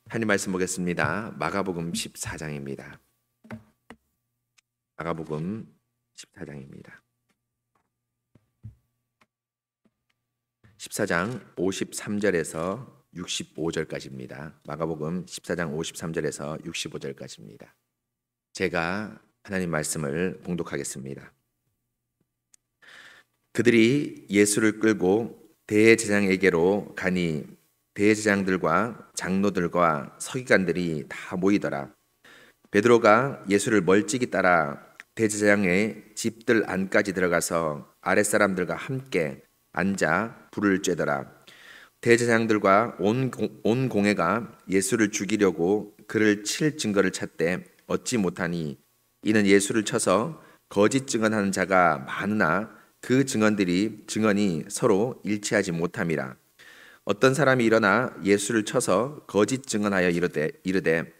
하나님 말씀 보겠습니다. 마가복음 14장입니다. 마가복음 14장입니다. 14장 53절에서 65절까지입니다. 마가복음 14장 53절에서 65절까지입니다. 제가 하나님 말씀을 봉독하겠습니다. 그들이 예수를 끌고 대제사장에게로 가니 대제사장들과 장로들과 서기관들이 다 모이더라. 베드로가 예수를 멀찍이 따라 대제사장의 집들 안까지 들어가서 아랫사람들과 함께 앉아 불을 쬐더라. 대제사장들과 온 공회가 예수를 죽이려고 그를 칠 증거를 찾되 얻지 못하니 이는 예수를 쳐서 거짓 증언하는 자가 많으나 그 증언이 서로 일치하지 못함이라. 어떤 사람이 일어나 예수를 쳐서 거짓 증언하여 이르되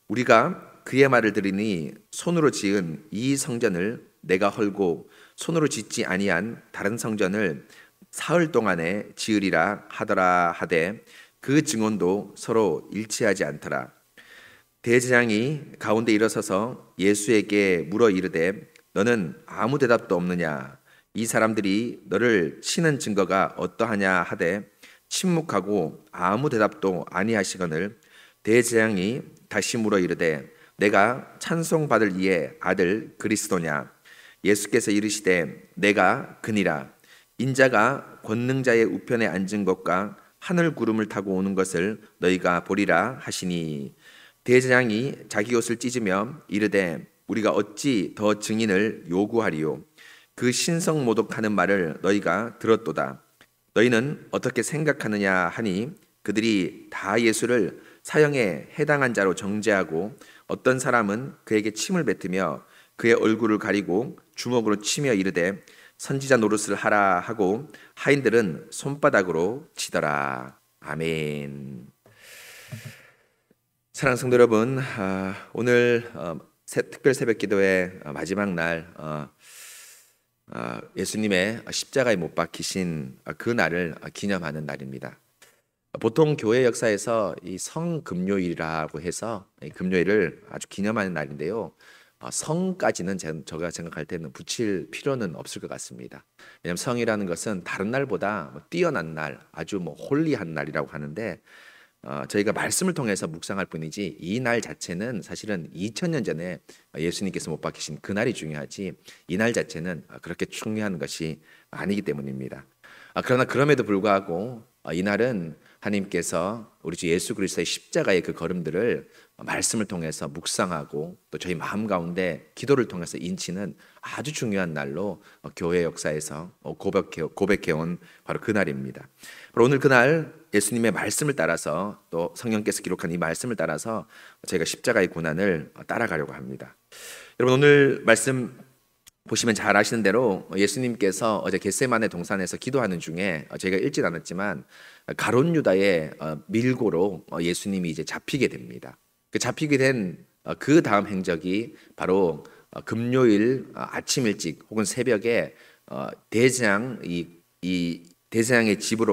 우리가 그의 말을 들으니 손으로 지은 이 성전을 내가 헐고 손으로 짓지 아니한 다른 성전을 사흘 동안에 지으리라 하더라 하되 그 증언도 서로 일치하지 않더라. 대제사장이 가운데 일어서서 예수에게 물어 이르되 너는 아무 대답도 없느냐? 이 사람들이 너를 치는 증거가 어떠하냐 하되 침묵하고 아무 대답도 아니하시거늘 대제사장이 다시 물어 이르되 내가 찬송받을 이의 아들 그리스도냐? 예수께서 이르시되 내가 그니라. 인자가 권능자의 우편에 앉은 것과 하늘 구름을 타고 오는 것을 너희가 보리라 하시니 대제사장이 자기 옷을 찢으며 이르되 우리가 어찌 더 증인을 요구하리요? 그 신성 모독하는 말을 너희가 들었도다. 너희는 어떻게 생각하느냐 하니 그들이 다 예수를 사형에 해당한 자로 정죄하고 어떤 사람은 그에게 침을 뱉으며 그의 얼굴을 가리고 주먹으로 치며 이르되 선지자 노릇을 하라 하고 하인들은 손바닥으로 치더라. 아멘. 사랑하는 성도 여러분, 오늘 특별 새벽 기도의 마지막 날 예수님의 십자가에 못 박히신 그 날을 기념하는 날입니다. 보통 교회 역사에서 이 성금요일이라고 해서 금요일을 아주 기념하는 날인데요. 성까지는 제가 생각할 때는 붙일 필요는 없을 것 같습니다. 왜냐하면 성이라는 것은 다른 날보다 뛰어난 날, 아주 홀리한 날이라고 하는데 저희가 말씀을 통해서 묵상할 뿐이지 이 날 자체는 사실은 2000년 전에 예수님께서 못 박히신 그 날이 중요하지 이 날 자체는 그렇게 중요한 것이 아니기 때문입니다. 그러나 그럼에도 불구하고 이 날은 하나님께서 우리 주 예수 그리스도의 십자가의 그 걸음들을 말씀을 통해서 묵상하고 또 저희 마음 가운데 기도를 통해서 인치는 아주 중요한 날로 교회 역사에서 고백해온 바로 그 날입니다. 오늘 그날 예수님의 말씀을 따라서 또 성령께서 기록한 이 말씀을 따라서 저희가 십자가의 고난을 따라가려고 합니다. 여러분 오늘 말씀 보시면 잘 아시는 대로 예수님께서 어제 겟세마네 동산에서 기도하는 중에 저희가 읽진 않았지만 가룟 유다의 밀고로 예수님이 이제 잡히게 됩니다. 그 잡히게 된 그 다음 행적이 바로 금요일 아침 일찍 혹은 새벽에 대제사장 이 대제사장의 집으로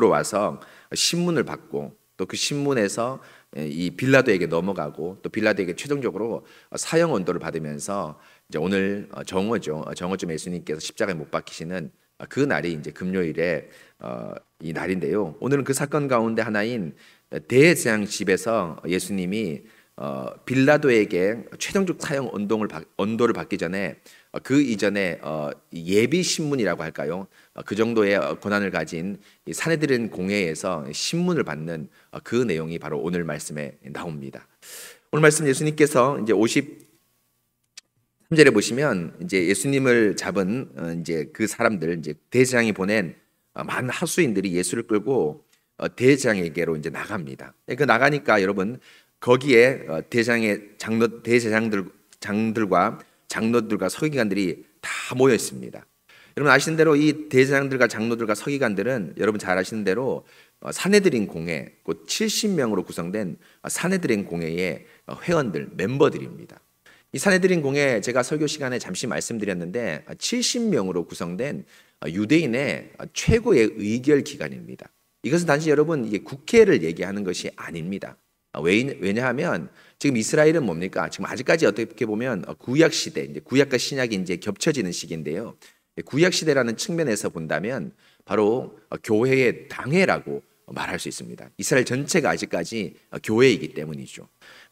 와서 신문을 받고 또 그 신문에서 이 빌라도에게 넘어가고 또 빌라도에게 최종적으로 사형 언도를 받으면서 이제 오늘 정오쯤 예수님께서 십자가에 못 박히시는 그 날이 이제 금요일에 이 날인데요. 오늘은 그 사건 가운데 하나인 대제사장 집에서 예수님이 빌라도에게 최종적 사형 언도를 받기 전에 그 이전에 예비 신문이라고 할까요? 그 정도의 권한을 가진 산헤드린 공회에서 신문을 받는 그 내용이 바로 오늘 말씀에 나옵니다. 오늘 말씀 예수님께서 이제 53절에 보시면 이제 예수님을 잡은 이제 그 사람들 이제 대제사장이 보낸 많은 하수인들이 예수를 끌고 대제사장에게로 이제 나갑니다. 그 나가니까 여러분 거기에 대제사장들과 장로들과 서기관들이 다 모여 있습니다. 여러분 아시는 대로 이 대제사장들과 장로들과 서기관들은 여러분 잘 아시는 대로 산헤드린 공회, 곧 70명으로 구성된 산헤드린 공회의 회원들, 멤버들입니다. 이 산헤드린 공회 제가 설교 시간에 잠시 말씀드렸는데 70명으로 구성된 유대인의 최고의 의결 기관입니다. 이것은 단지 여러분 이게 국회를 얘기하는 것이 아닙니다. 왜냐하면 지금 이스라엘은 뭡니까? 지금 아직까지 어떻게 보면 구약 시대, 이제 구약과 신약이 이제 겹쳐지는 시기인데요. 구약 시대라는 측면에서 본다면 바로 교회의 당회라고 말할 수 있습니다. 이스라엘 전체가 아직까지 교회이기 때문이죠.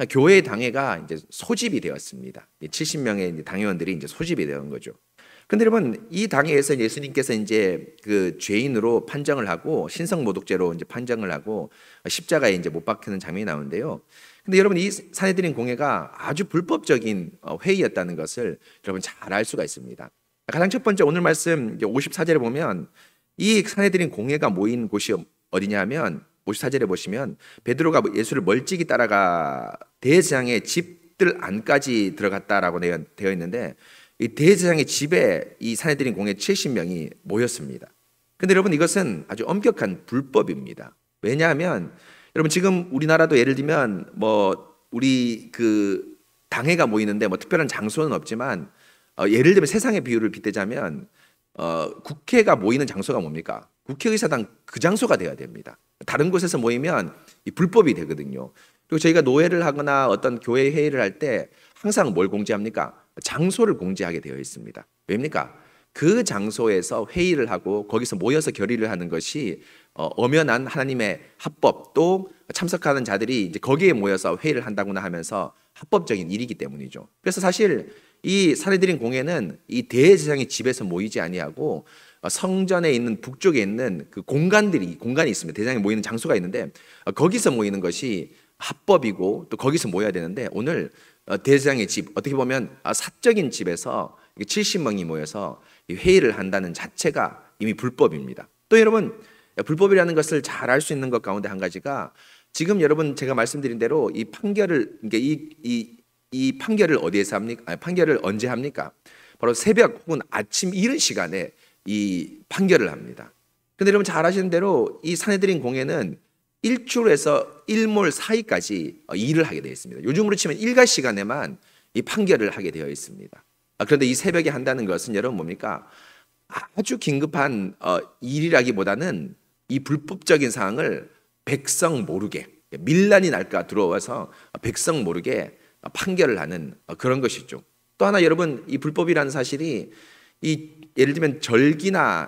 교회의 당회가 이제 소집이 되었습니다. 70명의 당회원들이 이제 소집이 되는 거죠. 근데 여러분 이 당회에서 예수님께서 이제 그 죄인으로 판정을 하고 신성모독죄로 이제 판정을 하고 십자가에 이제 못 박히는 장면이 나오는데요. 근데 여러분 이 산헤드린 공회가 아주 불법적인 회의였다는 것을 여러분 잘 알 수가 있습니다. 가장 첫 번째 오늘 말씀 54절에 보면 이 산헤드린 공회가 모인 곳이 어디냐면 54절에 보시면 베드로가 예수를 멀찍이 따라가 대제사장의 집들 안까지 들어갔다라고 되어 있는데 이 대제사장의 집에 이 산헤드린 공회 70명이 모였습니다. 근데 여러분 이것은 아주 엄격한 불법입니다. 왜냐하면 여러분 지금 우리나라도 예를 들면 뭐 우리 그 당회가 모이는데 뭐 특별한 장소는 없지만 예를 들면 세상의 비유를 빗대자면 국회가 모이는 장소가 뭡니까? 국회의사당 그 장소가 돼야 됩니다. 다른 곳에서 모이면 이 불법이 되거든요. 그리고 저희가 노회를 하거나 어떤 교회 회의를 할 때 항상 뭘 공지합니까? 장소를 공지하게 되어 있습니다. 왜입니까? 그 장소에서 회의를 하고 거기서 모여서 결의를 하는 것이 엄연한 하나님의 합법 또 참석하는 자들이 이제 거기에 모여서 회의를 한다거나 하면서 합법적인 일이기 때문이죠. 그래서 사실 이 산헤드린 공회는 이 대제사장의 집에서 모이지 아니하고 성전에 있는 북쪽에 있는 그 공간이 있습니다. 대제사장이 모이는 장소가 있는데 거기서 모이는 것이 합법이고 또 거기서 모여야 되는데 오늘 대제사장의 집 어떻게 보면 사적인 집에서 70명이 모여서 회의를 한다는 자체가 이미 불법입니다. 또 여러분 불법이라는 것을 잘 알 수 있는 것 가운데 한 가지가 지금 여러분 제가 말씀드린 대로 이 판결을 이 판결을 어디에서 합니까? 판결을 언제 합니까? 바로 새벽 혹은 아침 이른 시간에 이 판결을 합니다. 근데 여러분 잘 아시는 대로 이 산헤드린 공회는 일주일에서 일몰 사이까지 일을 하게 되어 있습니다. 요즘으로 치면 일과 시간에만 이 판결을 하게 되어 있습니다. 그런데 이 새벽에 한다는 것은 여러분 뭡니까? 아주 긴급한 일이라기보다는 이 불법적인 사항을 백성 모르게 밀란이 날까 들어와서 백성 모르게 판결을 하는 그런 것이죠. 또 하나 여러분 이 불법이라는 사실이 이 예를 들면 절기나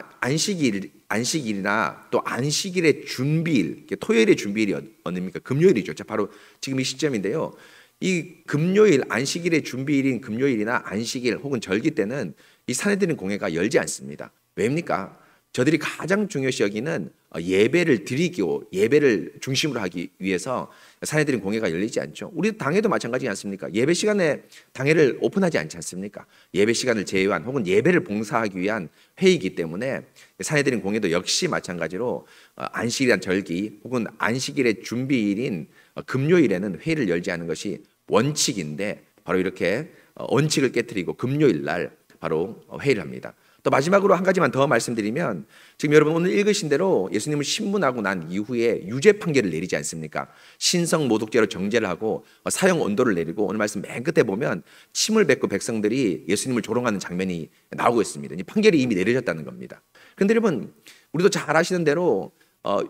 안식일이나 또 안식일의 준비일, 토요일의 준비일이 어디입니까? 금요일이죠. 자, 바로 지금 이 시점인데요. 이 금요일, 안식일의 준비일인 금요일이나 안식일 혹은 절기 때는 이 산헤드린 공회가 열지 않습니다. 왜입니까? 저들이 가장 중요시 여기는 예배를 드리고 예배를 중심으로 하기 위해서 산헤드린 공회가 열리지 않죠. 우리 당회도 마찬가지지 않습니까? 예배 시간에 당회를 오픈하지 않지 않습니까? 예배 시간을 제외한 혹은 예배를 봉사하기 위한 회의이기 때문에 산헤드린 공회도 역시 마찬가지로 안식일이란 절기 혹은 안식일의 준비일인 금요일에는 회의를 열지 않는 것이 원칙인데 바로 이렇게 원칙을 깨트리고 금요일 날 바로 회의를 합니다. 또 마지막으로 한 가지만 더 말씀드리면 지금 여러분 오늘 읽으신 대로 예수님을 신문하고 난 이후에 유죄 판결을 내리지 않습니까? 신성 모독죄로 정죄를 하고 사형 언도를 내리고 오늘 말씀 맨 끝에 보면 침을 뱉고 백성들이 예수님을 조롱하는 장면이 나오고 있습니다. 이 판결이 이미 내려졌다는 겁니다. 그런데 여러분 우리도 잘 아시는 대로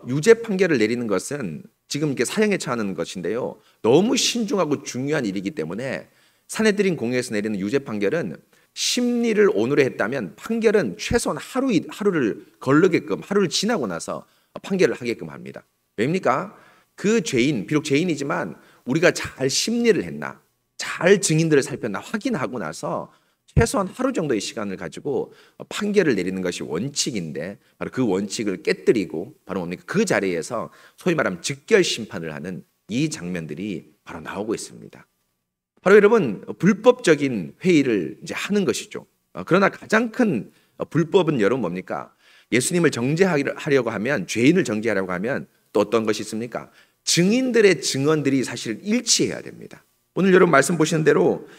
유죄 판결을 내리는 것은 지금 이렇게 사형에 처하는 것인데요. 너무 신중하고 중요한 일이기 때문에 산헤드린 공회에서 내리는 유죄 판결은 심리를 오늘에 했다면 판결은 최소한 하루를 걸르게끔 하루를 지나고 나서 판결을 하게끔 합니다. 왜입니까? 그 죄인 비록 죄인이지만 우리가 잘 심리를 했나 잘 증인들을 살폈나 확인하고 나서 최소한 하루 정도의 시간을 가지고 판결을 내리는 것이 원칙인데 바로 그 원칙을 깨뜨리고 바로 뭡니까? 그 자리에서 소위 말하면 즉결 심판을 하는 이 장면들이 바로 나오고 있습니다. 바로 여러분 불법적인 회의를 이제 하는 것이죠. 그러나 가장 큰 불법은 여러분 뭡니까? 예수님을 정죄하려고 하면 죄인을 정죄하려고 하면 또 어떤 것이 있습니까? 증인들의 증언들이 사실 일치해야 됩니다. 오늘 여러분 말씀 보시는 대로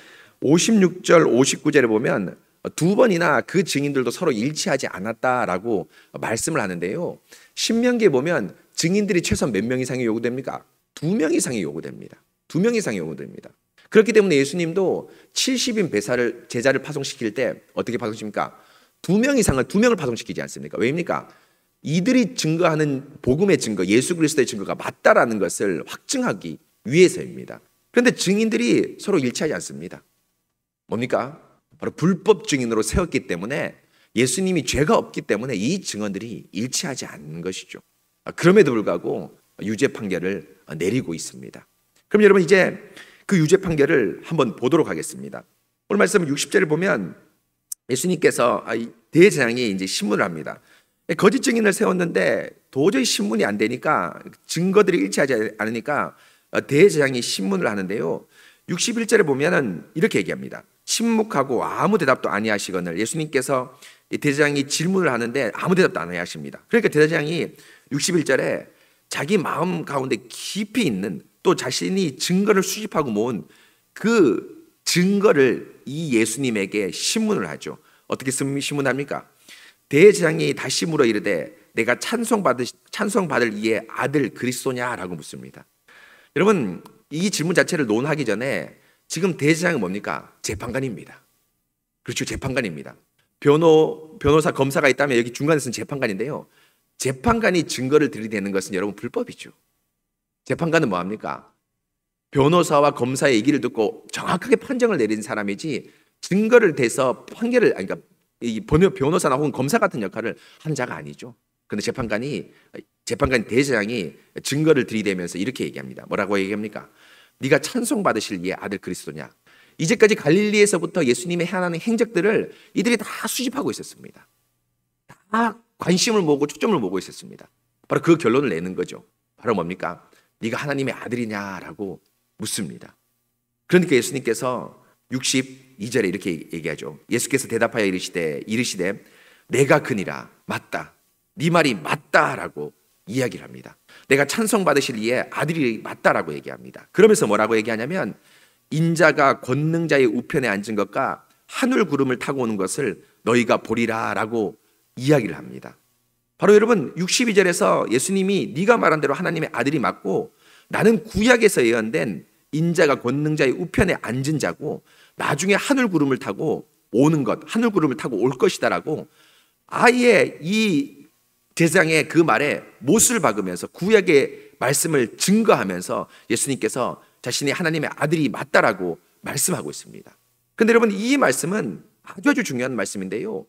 56절 59절에 보면 두 번이나 그 증인들도 서로 일치하지 않았다라고 말씀을 하는데요. 신명기에 보면 증인들이 최소한 몇 명 이상이 요구됩니까? 2명 이상이 요구됩니다. 2명 이상이 요구됩니다. 그렇기 때문에 예수님도 70인 제자를 파송시킬 때 어떻게 파송시킵니까? 2명 이상을 2명을 파송시키지 않습니까? 왜입니까? 이들이 증거하는 복음의 증거, 예수 그리스도의 증거가 맞다라는 것을 확증하기 위해서입니다. 그런데 증인들이 서로 일치하지 않습니다. 뭡니까? 바로 불법 증인으로 세웠기 때문에 예수님이 죄가 없기 때문에 이 증언들이 일치하지 않는 것이죠. 그럼에도 불구하고 유죄 판결을 내리고 있습니다. 그럼 여러분 이제 그 유죄 판결을 한번 보도록 하겠습니다. 오늘 말씀 60절을 보면 예수님께서 대제사장이 이제 신문을 합니다. 거짓 증인을 세웠는데 도저히 신문이 안 되니까 증거들이 일치하지 않으니까 대제사장이 신문을 하는데요. 61절에 보면은 이렇게 얘기합니다. 침묵하고 아무 대답도 아니하시거늘. 예수님께서 대제사장이 질문을 하는데 아무 대답도 안 하십니다. 그러니까 대제사장이 61절에 자기 마음 가운데 깊이 있는 또 자신이 증거를 수집하고 모은 그 증거를 이 예수님에게 신문을 하죠. 어떻게 신문합니까? 대제사장이 다시 물어 이르되 내가 찬송받을 이의 아들 그리스도냐라고 묻습니다. 여러분 이 질문 자체를 논하기 전에 지금 대제사장은 뭡니까? 재판관입니다. 그렇죠, 재판관입니다. 변호사, 검사가 있다면 여기 중간에서는 재판관인데요. 재판관이 증거를 들이대는 것은 여러분 불법이죠. 재판관은 뭐합니까? 변호사와 검사의 얘기를 듣고 정확하게 판정을 내리는 사람이지 증거를 대서 판결을 그러니까 이 변호사나 혹은 검사 같은 역할을 하는 자가 아니죠. 그런데 재판관 대제사장이 증거를 들이대면서 이렇게 얘기합니다. 뭐라고 얘기합니까? 네가 찬송받으실 이의 아들 그리스도냐? 이제까지 갈릴리에서부터 예수님의 행하는 행적들을 이들이 다 수집하고 있었습니다. 다 관심을 모으고 초점을 모으고 있었습니다. 바로 그 결론을 내는 거죠. 바로 뭡니까? 네가 하나님의 아들이냐라고 묻습니다. 그러니까 예수님께서 62절에 이렇게 얘기하죠. 예수께서 대답하여 이르시되 내가 그니라 맞다. 네 말이 맞다라고 이야기를 합니다. 내가 찬송받으실 이의 아들이 맞다라고 얘기합니다. 그러면서 뭐라고 얘기하냐면 인자가 권능자의 우편에 앉은 것과 하늘 구름을 타고 오는 것을 너희가 보리라라고 이야기를 합니다. 바로 여러분 62절에서 예수님이 네가 말한 대로 하나님의 아들이 맞고 나는 구약에서 예언된 인자가 권능자의 우편에 앉은 자고 나중에 하늘 구름을 타고 오는 것, 하늘 구름을 타고 올 것이다라고 아예 이 제사장의 그 말에 못을 박으면서 구약의 말씀을 증거하면서 예수님께서 자신이 하나님의 아들이 맞다라고 말씀하고 있습니다. 그런데 여러분 이 말씀은 아주 중요한 말씀인데요.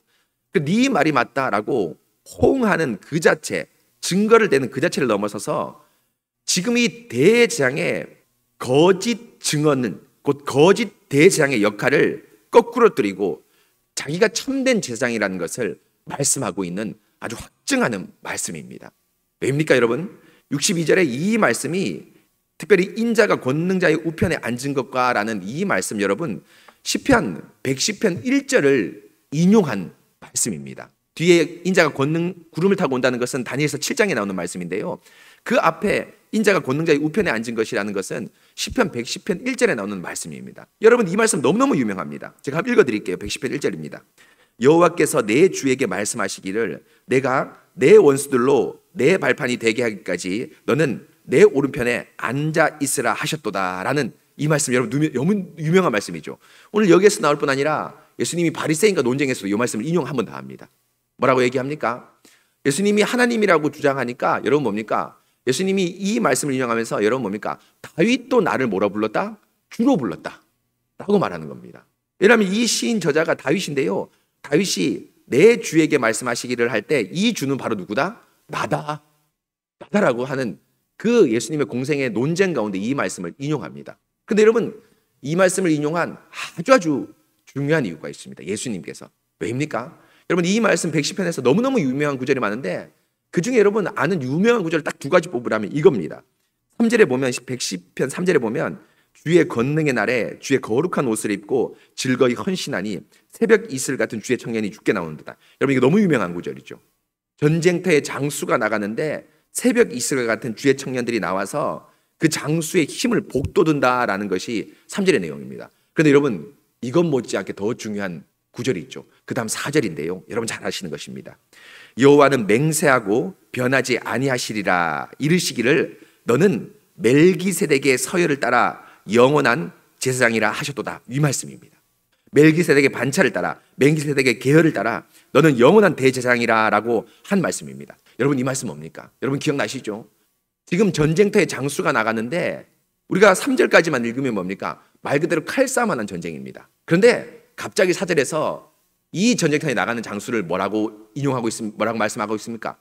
네 말이 맞다라고 호응하는 그 자체, 증거를 대는 그 자체를 넘어서서 지금 이 대제사장의 거짓 증언은 곧 거짓 대제사장의 역할을 거꾸로 뜨리고 자기가 참된 제사장이라는 것을 말씀하고 있는 아주 확증하는 말씀입니다. 왜입니까 여러분? 62절에 이 말씀이 특별히 인자가 권능자의 우편에 앉은 것과 라는 이 말씀 여러분 시편 110편 1절을 인용한 말씀입니다. 뒤에 인자가 구름을 타고 온다는 것은 다니엘서 7장에 나오는 말씀인데요. 그 앞에 인자가 권능자의 우편에 앉은 것이라는 것은 시편 110편 1절에 나오는 말씀입니다. 여러분 이 말씀 너무너무 유명합니다. 제가 한번 읽어드릴게요. 110편 1절입니다. 여호와께서 내 주에게 말씀하시기를 내가 내 원수들로 내 발판이 되게 하기까지 너는 내 오른편에 앉아 있으라 하셨도다 라는 이 말씀 여러분 너무 유명한 말씀이죠. 오늘 여기에서 나올 뿐 아니라 예수님이 바리새인과 논쟁에서도 이 말씀을 인용 한 번 더 합니다. 뭐라고 얘기합니까? 예수님이 하나님이라고 주장하니까 여러분 뭡니까? 예수님이 이 말씀을 인용하면서 여러분 뭡니까? 다윗도 나를 뭐라 불렀다? 주로 불렀다 라고 말하는 겁니다. 왜냐하면 이 시인 저자가 다윗인데요. 다윗이 내 주에게 말씀하시기를 할 때 이 주는 바로 누구다? 나다라고 하는 그 예수님의 공생의 논쟁 가운데 이 말씀을 인용합니다. 근데 여러분 이 말씀을 인용한 아주 중요한 이유가 있습니다. 예수님께서 왜입니까? 여러분 이 말씀 110편에서 너무너무 유명한 구절이 많은데 그 중에 여러분 아는 유명한 구절 딱 두 가지 뽑으라면 이겁니다. 3절에 보면 110편 3절에 보면 주의 권능의 날에 주의 거룩한 옷을 입고 즐거이 헌신하니 새벽 이슬 같은 주의 청년이 죽게 나오는도다. 여러분 이거 너무 유명한 구절이죠. 전쟁터에 장수가 나가는데 새벽 이슬 같은 주의 청년들이 나와서 그 장수의 힘을 복돋운다라는 것이 3절의 내용입니다. 그런데 여러분 이것 못지않게 더 중요한 구절이 있죠. 그 다음 4절인데요. 여러분 잘 아시는 것입니다. 여호와는 맹세하고 변하지 아니하시리라 이르시기를 너는 멜기세덱의 서열을 따라 영원한 제사장이라 하셨도다. 이 말씀입니다. 멜기세덱의 반차를 따라 멜기세덱의 계열을 따라 너는 영원한 대제사장이라 라고 한 말씀입니다. 여러분 이 말씀 뭡니까? 여러분 기억나시죠? 지금 전쟁터에 장수가 나가는데 우리가 3절까지만 읽으면 뭡니까? 말 그대로 칼싸움하는 전쟁입니다. 그런데 갑자기 4절에서 이 전쟁터에 나가는 장수를 뭐라고 뭐라고 말씀하고 있습니까?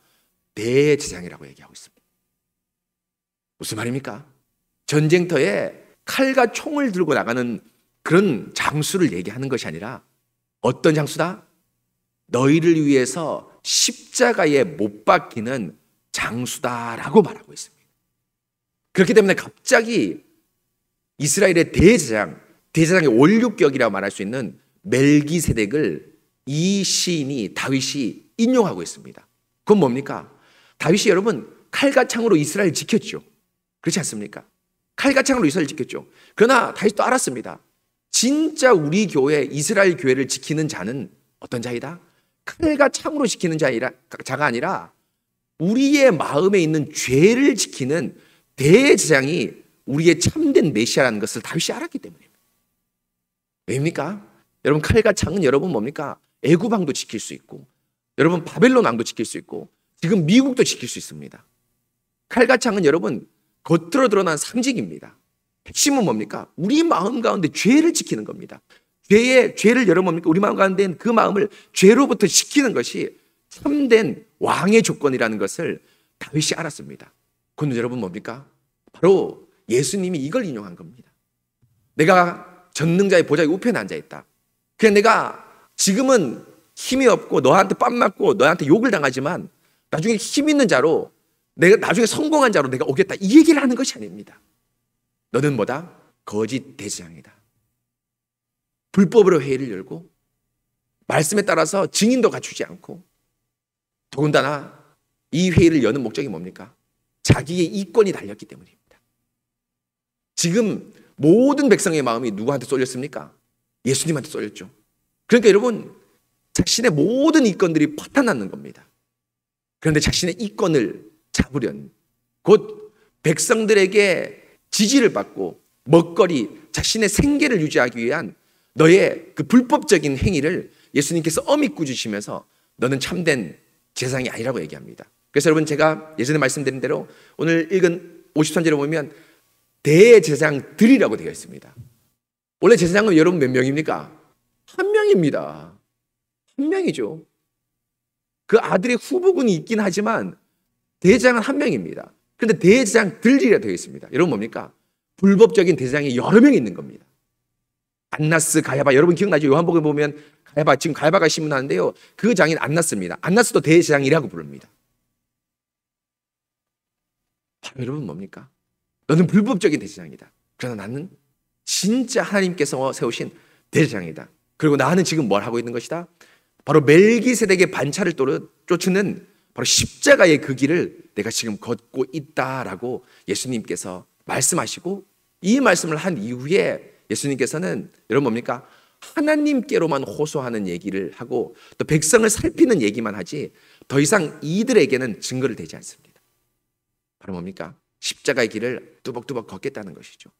대제사장이라고 얘기하고 있습니다. 무슨 말입니까? 전쟁터에 칼과 총을 들고 나가는 그런 장수를 얘기하는 것이 아니라 어떤 장수다? 너희를 위해서 십자가에 못 박히는 장수다라고 말하고 있습니다. 그렇기 때문에 갑자기 이스라엘의 대제사장의 원류격이라고 말할 수 있는 멜기세덱을 이 시인이 다윗이 인용하고 있습니다. 그건 뭡니까? 다윗이 여러분 칼과 창으로 이스라엘 지켰죠. 그렇지 않습니까? 칼과 창으로 이스라엘 지켰죠. 그러나 다윗도 알았습니다. 진짜 우리 교회 이스라엘 교회를 지키는 자는 어떤 자이다? 칼과 창으로 지키는 자가 아니라 우리의 마음에 있는 죄를 지키는 대제사장이 우리의 참된 메시아라는 것을 다윗이 알았기 때문입니다. 왜입니까? 여러분 칼과 창은 여러분 뭡니까? 애굽 왕도 지킬 수 있고 여러분 바벨론 왕도 지킬 수 있고 지금 미국도 지킬 수 있습니다. 칼과 창은 여러분 겉으로 드러난 상징입니다. 핵심은 뭡니까? 우리 마음 가운데 죄를 지키는 겁니다. 죄를 여러분 뭡니까? 우리 마음 가운데 그 마음을 죄로부터 지키는 것이 참된 왕의 조건이라는 것을 다윗이 알았습니다. 그건 여러분 뭡니까? 바로 예수님이 이걸 인용한 겁니다. 내가 전능자의 보좌의 우편에 앉아있다. 그냥 내가 지금은 힘이 없고 너한테 뺨 맞고 너한테 욕을 당하지만 나중에 힘 있는 자로 내가 나중에 성공한 자로 내가 오겠다. 이 얘기를 하는 것이 아닙니다. 너는 뭐다? 거짓 대제사장이다. 불법으로 회의를 열고 말씀에 따라서 증인도 갖추지 않고 더군다나 이 회의를 여는 목적이 뭡니까? 자기의 이권이 달렸기 때문입니다. 지금 모든 백성의 마음이 누구한테 쏠렸습니까? 예수님한테 쏠렸죠. 그러니까 여러분 자신의 모든 이권들이 파탄나는 겁니다. 그런데 자신의 이권을 잡으려는 곧 백성들에게 지지를 받고 먹거리 자신의 생계를 유지하기 위한 너의 그 불법적인 행위를 예수님께서 엄히 꾸짖으시면서 너는 참된 제사장이 아니라고 얘기합니다. 그래서 여러분 제가 예전에 말씀드린 대로 오늘 읽은 53절에 보면 대제사장들이라고 되어 있습니다. 원래 제사장은 여러분 몇 명입니까? 한 명입니다. 한 명이죠. 그 아들의 후보군이 있긴 하지만 대제사장은 한 명입니다. 그런데 대제사장들이라 되어 있습니다. 여러분 뭡니까? 불법적인 대제사장이 여러 명 있는 겁니다. 안나스, 가야바 여러분 기억나죠? 요한복음에 보면 가야바 지금 가야바가 신문하는데요. 그 장인 안나스입니다. 안나스도 대제사장이라고 부릅니다. 바로 여러분 뭡니까? 너는 불법적인 대제사장이다. 그러나 나는 진짜 하나님께서 세우신 대제사장이다. 그리고 나는 지금 뭘 하고 있는 것이다? 바로 멜기세덱의 반차를 쫓는 바로 십자가의 그 길을 내가 지금 걷고 있다라고 예수님께서 말씀하시고 이 말씀을 한 이후에 예수님께서는 여러분 뭡니까? 하나님께로만 호소하는 얘기를 하고 또 백성을 살피는 얘기만 하지 더 이상 이들에게는 증거를 대지 않습니다. 바로 뭡니까? 십자가의 길을 뚜벅뚜벅 걷겠다는 것이죠.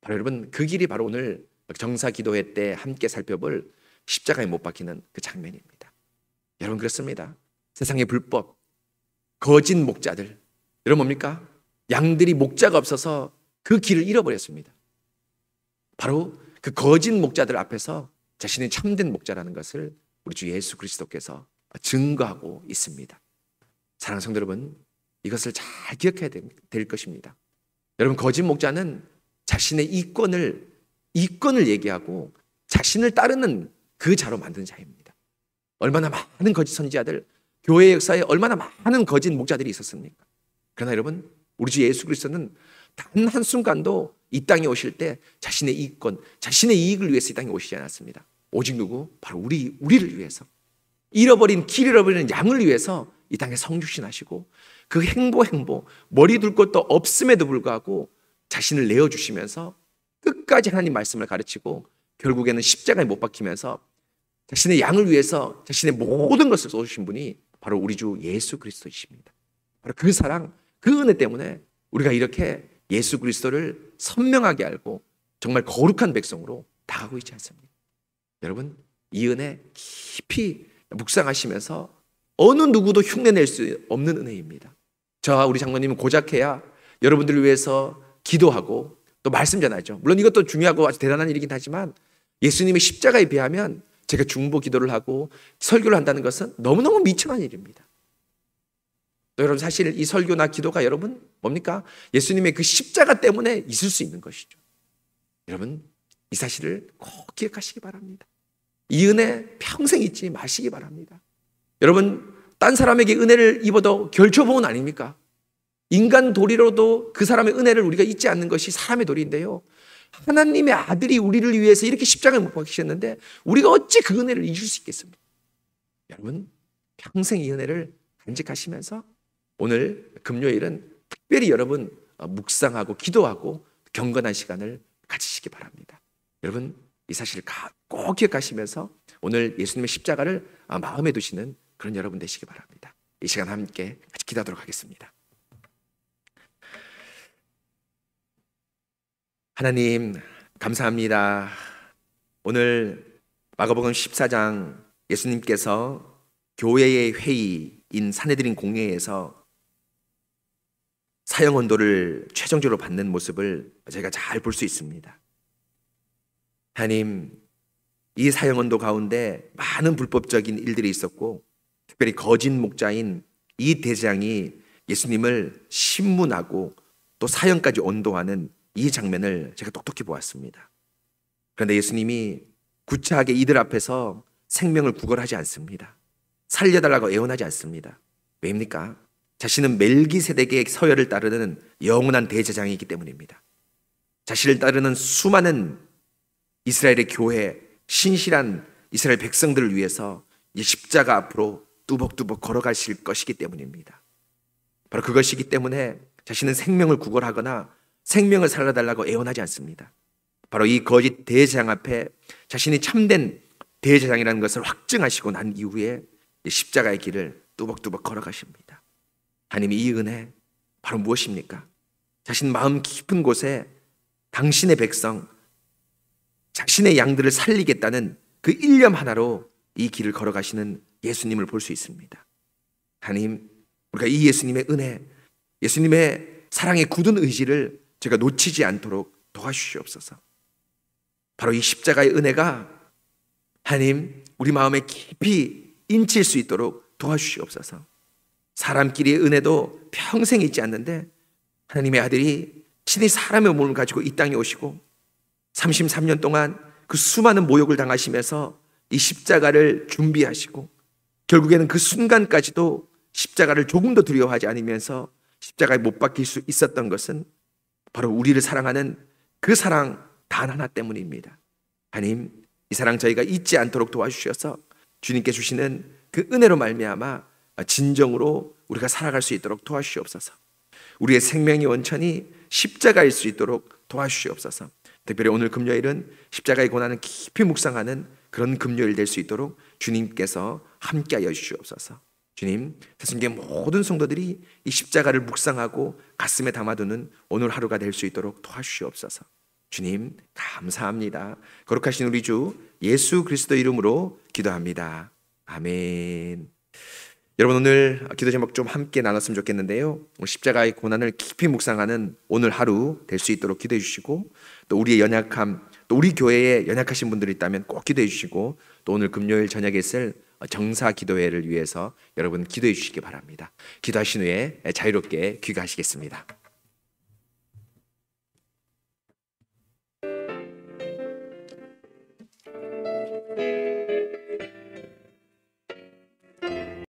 바로 여러분 그 길이 바로 오늘 정사 기도회 때 함께 살펴볼 십자가에 못 박히는 그 장면입니다. 여러분 그렇습니다. 세상의 불법, 거짓 목자들 여러분 뭡니까? 양들이 목자가 없어서 그 길을 잃어버렸습니다. 바로 그 거짓 목자들 앞에서 자신이 참된 목자라는 것을 우리 주 예수 그리스도께서 증거하고 있습니다. 사랑하는 성도 여러분, 이것을 잘 기억해야 될 것입니다. 여러분 거짓 목자는 자신의 이권을 얘기하고 자신을 따르는 그 자로 만드는 자입니다. 얼마나 많은 거짓 선지자들, 교회 역사에 얼마나 많은 거짓 목자들이 있었습니까? 그러나 여러분 우리 주 예수 그리스도는 단 한순간도 이 땅에 오실 때 자신의 이권, 자신의 이익을 위해서 이 땅에 오시지 않았습니다. 오직 누구? 바로 우리를 위해서 길 잃어버리는 양을 위해서 이 땅에 성육신하시고 그 행보 머리 둘 것도 없음에도 불구하고 자신을 내어주시면서 끝까지 하나님 말씀을 가르치고 결국에는 십자가에 못 박히면서 자신의 양을 위해서 자신의 모든 것을 쏟으신 분이 바로 우리 주 예수 그리스도이십니다. 바로 그 사랑, 그 은혜 때문에 우리가 이렇게 예수 그리스도를 선명하게 알고 정말 거룩한 백성으로 다가가고 있지 않습니까? 여러분 이 은혜 깊이 묵상하시면서 어느 누구도 흉내낼 수 없는 은혜입니다. 저와 우리 장로님은 고작해야 여러분들을 위해서 기도하고 또 말씀 전하죠. 물론 이것도 중요하고 아주 대단한 일이긴 하지만 예수님의 십자가에 비하면 제가 중보 기도를 하고 설교를 한다는 것은 너무너무 미천한 일입니다. 또 여러분 사실 이 설교나 기도가 여러분 뭡니까? 예수님의 그 십자가 때문에 있을 수 있는 것이죠. 여러분 이 사실을 꼭 기억하시기 바랍니다. 이 은혜 평생 잊지 마시기 바랍니다. 여러분 딴 사람에게 은혜를 입어도 결초봉은 아닙니까? 인간 도리로도 그 사람의 은혜를 우리가 잊지 않는 것이 사람의 도리인데요, 하나님의 아들이 우리를 위해서 이렇게 십자가에 못 박히셨는데 우리가 어찌 그 은혜를 잊을 수 있겠습니까? 여러분 평생 이 은혜를 간직하시면서 오늘 금요일은 특별히 여러분 묵상하고 기도하고 경건한 시간을 가지시기 바랍니다. 여러분 이 사실을 꼭 기억하시면서 오늘 예수님의 십자가를 마음에 두시는 그런 여러분 되시기 바랍니다. 이 시간 함께 같이 기도하도록 하겠습니다. 하나님 감사합니다. 오늘 마가복음 14장 예수님께서 교회의 회의인 산헤드린 공회에서 사형 언도를 최종적으로 받는 모습을 저희가 잘 볼 수 있습니다. 하나님, 이 사형 언도 가운데 많은 불법적인 일들이 있었고 특별히 거짓 목자인 이 대장이 예수님을 신문하고 또 사형까지 언도하는 이 장면을 제가 똑똑히 보았습니다. 그런데 예수님이 구차하게 이들 앞에서 생명을 구걸하지 않습니다. 살려달라고 애원하지 않습니다. 왜입니까? 자신은 멜기세덱의 서열을 따르는 영원한 대제사장이기 때문입니다. 자신을 따르는 수많은 이스라엘의 교회, 신실한 이스라엘 백성들을 위해서 이 십자가 앞으로 뚜벅뚜벅 걸어가실 것이기 때문입니다. 바로 그것이기 때문에 자신은 생명을 구걸하거나 생명을 살려달라고 애원하지 않습니다. 바로 이 거짓 대제사장 앞에 자신이 참된 대제사장이라는 것을 확증하시고 난 이후에 십자가의 길을 뚜벅뚜벅 걸어가십니다. 하나님이 이 은혜 바로 무엇입니까? 자신 마음 깊은 곳에 당신의 백성, 자신의 양들을 살리겠다는 그 일념 하나로 이 길을 걸어가시는 예수님을 볼 수 있습니다. 하나님, 우리가 이 예수님의 은혜, 예수님의 사랑의 굳은 의지를 제가 놓치지 않도록 도와주시옵소서. 바로 이 십자가의 은혜가 하나님 우리 마음에 깊이 인칠 수 있도록 도와주시옵소서. 사람끼리의 은혜도 평생 잊지 않는데 하나님의 아들이 친히 사람의 몸을 가지고 이 땅에 오시고 33년 동안 그 수많은 모욕을 당하시면서 이 십자가를 준비하시고 결국에는 그 순간까지도 십자가를 조금도 두려워하지 않으면서 십자가에 못 박힐 수 있었던 것은 바로 우리를 사랑하는 그 사랑 단 하나 때문입니다. 하나님, 이 사랑 저희가 잊지 않도록 도와주셔서 주님께 주시는 그 은혜로 말미암아 진정으로 우리가 살아갈 수 있도록 도와주시옵소서. 우리의 생명의 원천이 십자가일 수 있도록 도와주시옵소서. 특별히 오늘 금요일은 십자가의 고난을 깊이 묵상하는 그런 금요일 될 수 있도록 주님께서 함께하여 주시옵소서. 주님, 세상의 모든 성도들이 이 십자가를 묵상하고 가슴에 담아두는 오늘 하루가 될 수 있도록 도와주시옵소서. 주님 감사합니다. 거룩하신 우리 주 예수 그리스도 이름으로 기도합니다. 아멘. 여러분 오늘 기도 제목 좀 함께 나눴으면 좋겠는데요, 십자가의 고난을 깊이 묵상하는 오늘 하루 될 수 있도록 기도해 주시고, 또 우리의 연약함, 또 우리 교회에 연약하신 분들이 있다면 꼭 기도해 주시고, 또 오늘 금요일 저녁에 있을 정사 기도회를 위해서 여러분 기도해 주시기 바랍니다. 기도하신 후에 자유롭게 귀가하시겠습니다.